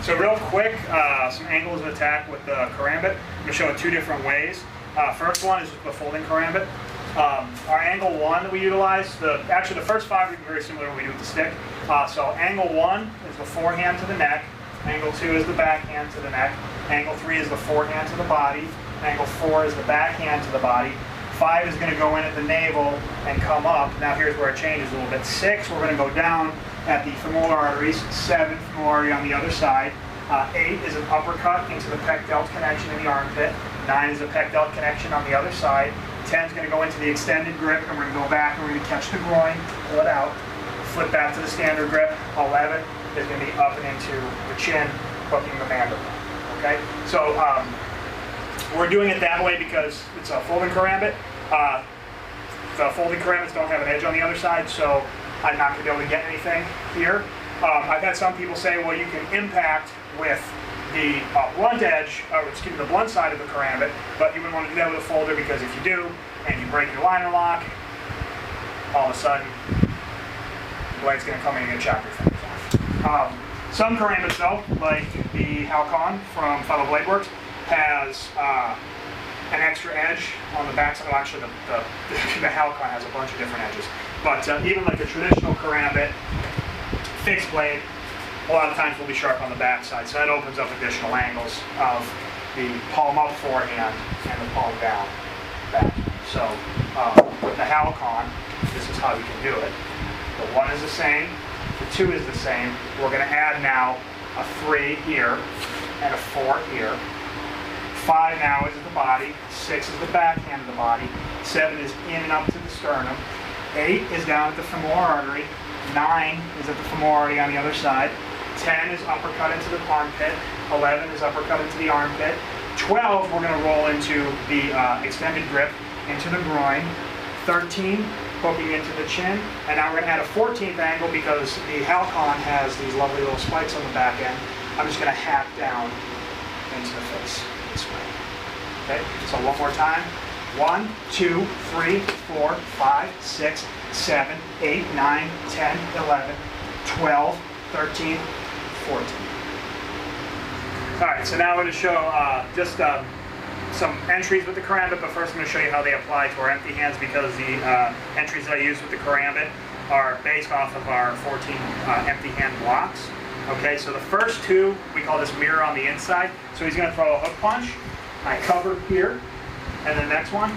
So real quick, some angles of attack with the karambit. I'm going to show it two different ways. First one is the folding karambit. Our angle one that we utilize, actually the first five are very similar to what we do with the stick. So angle one is the forehand to the neck. Angle two is the backhand to the neck. Angle three is the forehand to the body. Angle four is the backhand to the body. 5 is going to go in at the navel and come up. Now here's where it changes a little bit. 6, we're going to go down at the femoral arteries. 7, femoral artery on the other side. 8 is an uppercut into the pec delt connection in the armpit. 9 is a pec delt connection on the other side. 10 is going to go into the extended grip, and we're going to go back and we're going to catch the groin, pull it out, flip back to the standard grip. 11 is going to be up and into the chin, hooking the mandible. Okay, so we're doing it that way because it's a folding karambit. The folding karambits don't have an edge on the other side, so I'm not going to be able to get anything here. I've had some people say, well, you can impact with the blunt edge, or excuse me, the blunt side of the karambit, but you wouldn't want to do that with a folder because if you do, and you break your liner lock, all of a sudden, the blade's going to come in and get chopped your fingers off. Some karambits, though, like the Halcon from Filo Blade Works, has an extra edge on the back side. Well, actually, the Halcon has a bunch of different edges. But even like a traditional karambit, fixed blade, a lot of times will be sharp on the back side. So that opens up additional angles of the palm up forehand and the palm down back. So with the Halcon, this is how you can do it. The 1 is the same, the 2 is the same. We're going to add now a 3 here and a 4 here. 5 now is at the body, 6 is the backhand of the body, 7 is in and up to the sternum, 8 is down at the femoral artery, 9 is at the femoral artery on the other side, 10 is uppercut into the armpit, 11 is uppercut into the armpit, 12 we're going to roll into the extended grip into the groin, 13 poking into the chin, and now we're going to add a 14th angle because the Halcon has these lovely little spikes on the back end. I'm just going to hack down into the face. This way. Okay, so one more time. 1, 2, 3, 4, 5, 6, 7, 8, 9, 10, 11, 12, 13, 14. All right, so now I'm going to show just some entries with the karambit, but first I'm going to show you how they apply to our empty hands because the entries that I use with the karambit are based off of our 14 empty hand blocks. Okay, so the first 2, we call this mirror on the inside. So he's going to throw a hook punch. I cover here. And the next one,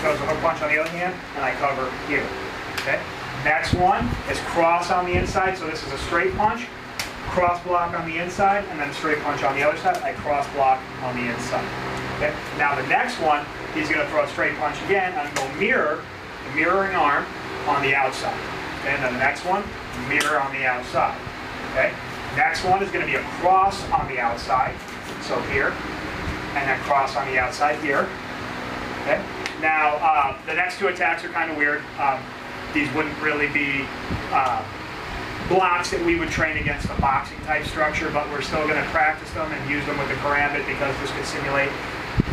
throws a hook punch on the other hand, and I cover here. Okay. Next one is cross on the inside. So this is a straight punch, cross block on the inside, and then straight punch on the other side. I cross block on the inside. Okay. Now the next one, he's going to throw a straight punch again, and go mirror, the mirroring arm on the outside. Okay. And then the next one, mirror on the outside. Okay. Next one is going to be a cross on the outside, so here, and then cross on the outside here. Okay. Now the next 2 attacks are kind of weird. These wouldn't really be blocks that we would train against a boxing type structure, but we're still going to practice them and use them with the karambit because this could simulate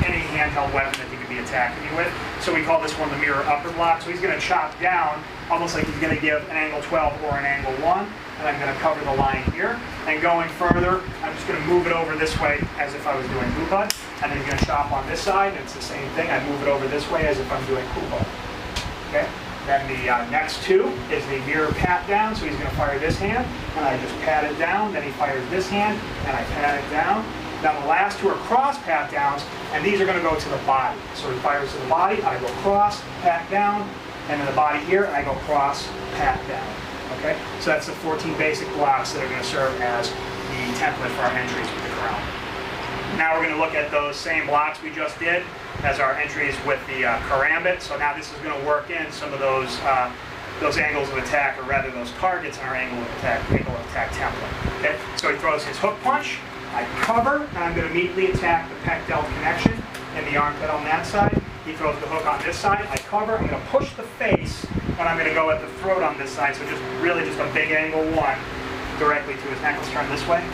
any handheld weapon that he could be attacking you with. So we call this one the mirror upper block. So he's going to chop down almost like he's going to give an angle 12 or an angle 1. And I'm going to cover the line here. And going further, I'm just going to move it over this way as if I was doing hubud. And then he's going to chop on this side, and it's the same thing. I move it over this way as if I'm doing hubud. Okay? Then the next 2 is the mirror pat down. So he's going to fire this hand, and I just pat it down. Then he fires this hand, and I pat it down. Now the last 2 are cross pat downs, and these are going to go to the body. So he fires to the body, I go cross, pat down, and then the body here, and I go cross, pat down. Okay, so that's the 14 basic blocks that are going to serve as the template for our entries with the karambit. Now we're going to look at those same blocks we just did as our entries with the karambit. So now this is going to work in some of those angles of attack, or rather those targets in our angle of attack template. Okay, so he throws his hook punch, I cover, and I'm going to immediately attack the pec delt connection in the armpit on that side. He throws the hook on this side, I cover, I'm going to push the face, and I'm going to go at the throat on this side, so really just a big angle 1 directly to his neck. Let's turn this way.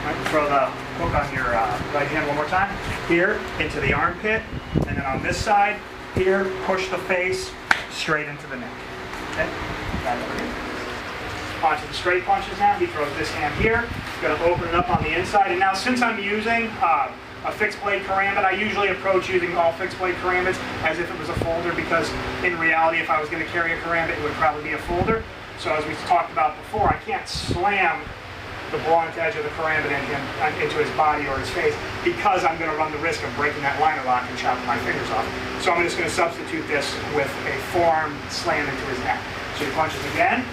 Right, throw the hook on your right hand one more time. Here, into the armpit, and then on this side, here, push the face straight into the neck. Okay? Back over here. onto the straight punches now. He throws this hand here. He's going to open it up on the inside. And now since I'm using a fixed blade karambit, I usually approach using all fixed blade karambits as if it was a folder, because in reality, if I was going to carry a karambit, it would probably be a folder. So as we talked about before, I can't slam the blunt edge of the karambit into his body or his face, because I'm going to run the risk of breaking that liner lock and chopping my fingers off. So I'm just going to substitute this with a forearm slam into his neck. So he punches again,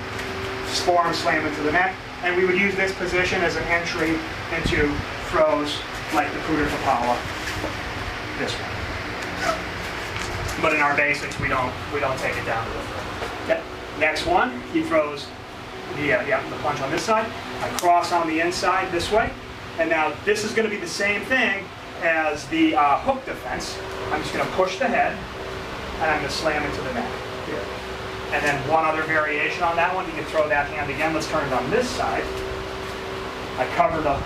forearm slam into the neck, and we would use this position as an entry into throws like the Puder Kapala, this one. But in our basics, we don't take it down to the throw. Okay. Next one, he throws the punch on this side. I cross on the inside this way, and now this is going to be the same thing as the hook defense. I'm just going to push the head, and I'm going to slam into the neck here. And then one other variation on that one, you can throw that hand again. Let's turn it on this side. I cover the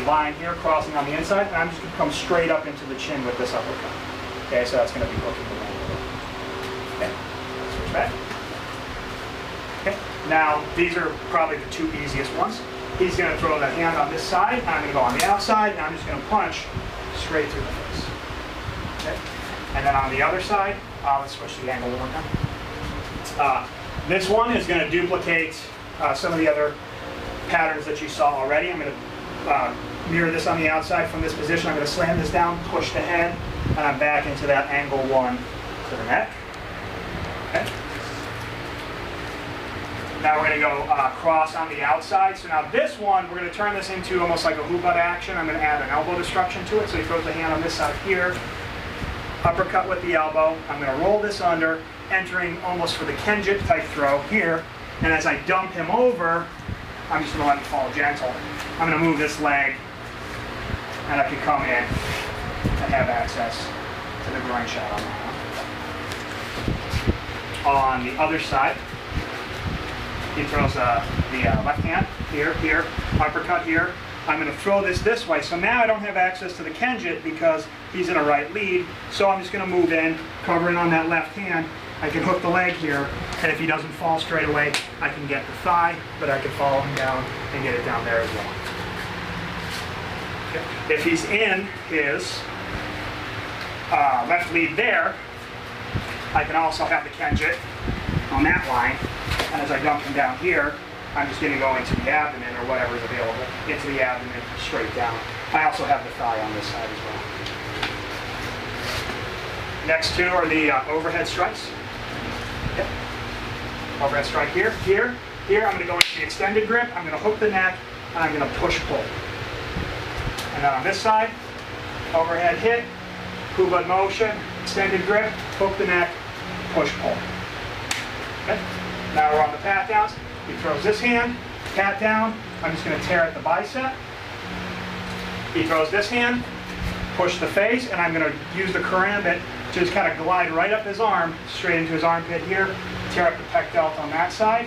line here, crossing on the inside, and I'm just going to come straight up into the chin with this uppercut. Okay, so that's going to be hooking the leg. Okay, switch back. Okay, now these are probably the two easiest ones. He's going to throw that hand on this side, and I'm going to go on the outside, and I'm just going to punch straight through the face. Okay, and then on the other side, let's switch the angle one more time. This one is going to duplicate some of the other patterns that you saw already. I'm going to mirror this on the outside from this position. I'm going to slam this down, push the head, and I'm back into that angle one to the neck. Okay. Now we're going to go cross on the outside. So now this one, we're going to turn this into almost like a hubud action. I'm going to add an elbow destruction to it. So he throws the hand on this side here, uppercut with the elbow. I'm going to roll this under, entering almost for the Kenjit type throw here. And as I dump him over, I'm just going to let him fall gentle. I'm going to move this leg, and I can come in and have access to the groin shot on that one. On the other side, he throws the left hand here, uppercut here. I'm going to throw this way. So now I don't have access to the Kenjit because he's in a right lead. So I'm just going to move in, covering on that left hand. I can hook the leg here, and if he doesn't fall straight away, I can get the thigh, but I can follow him down and get it down there as well. Okay. If he's in his left lead there, I can also have the Kenjit on that line, and as I dump him down here, I'm just going to go into the abdomen or whatever is available, into the abdomen, straight down. I also have the thigh on this side as well. Next two are the overhead strikes. Okay. Overhead strike here. I'm going to go into the extended grip, I'm going to hook the neck, and I'm going to push-pull. And then on this side, overhead hit, hubud motion, extended grip, hook the neck, push-pull. Okay. Now we're on the pat downs. He throws this hand, pat down, I'm just going to tear at the bicep. He throws this hand, push the face, and I'm going to use the karambit to just kind of glide right up his arm, straight into his armpit here, tear up the pec delt on that side.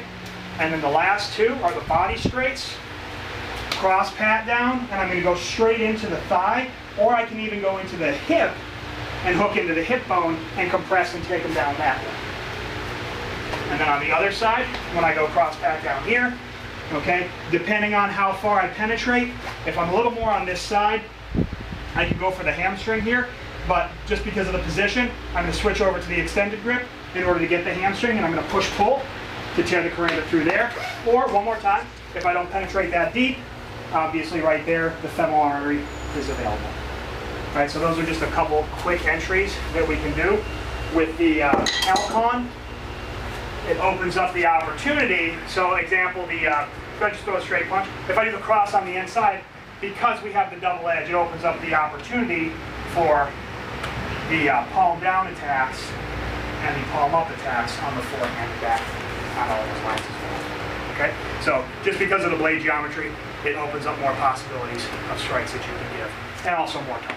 And then the last two are the body straights, cross pat down, and I'm going to go straight into the thigh, or I can even go into the hip and hook into the hip bone and compress and take him down that way. And then on the other side, when I go cross pat down here, okay, depending on how far I penetrate, if I'm a little more on this side, I can go for the hamstring here. But just because of the position, I'm going to switch over to the extended grip in order to get the hamstring, and I'm going to push-pull to tear the karambit through there. Or, one more time, if I don't penetrate that deep, obviously right there, the femoral artery is available. All right, so those are just a couple quick entries that we can do. With the Halcon, it opens up the opportunity. So, example, if I just throw a straight punch, if I do the cross on the inside, because we have the double edge, it opens up the opportunity for the palm down attacks and the palm up attacks on the forehand and back on all those lines as well. Okay, so just because of the blade geometry, it opens up more possibilities of strikes that you can give, and also more time.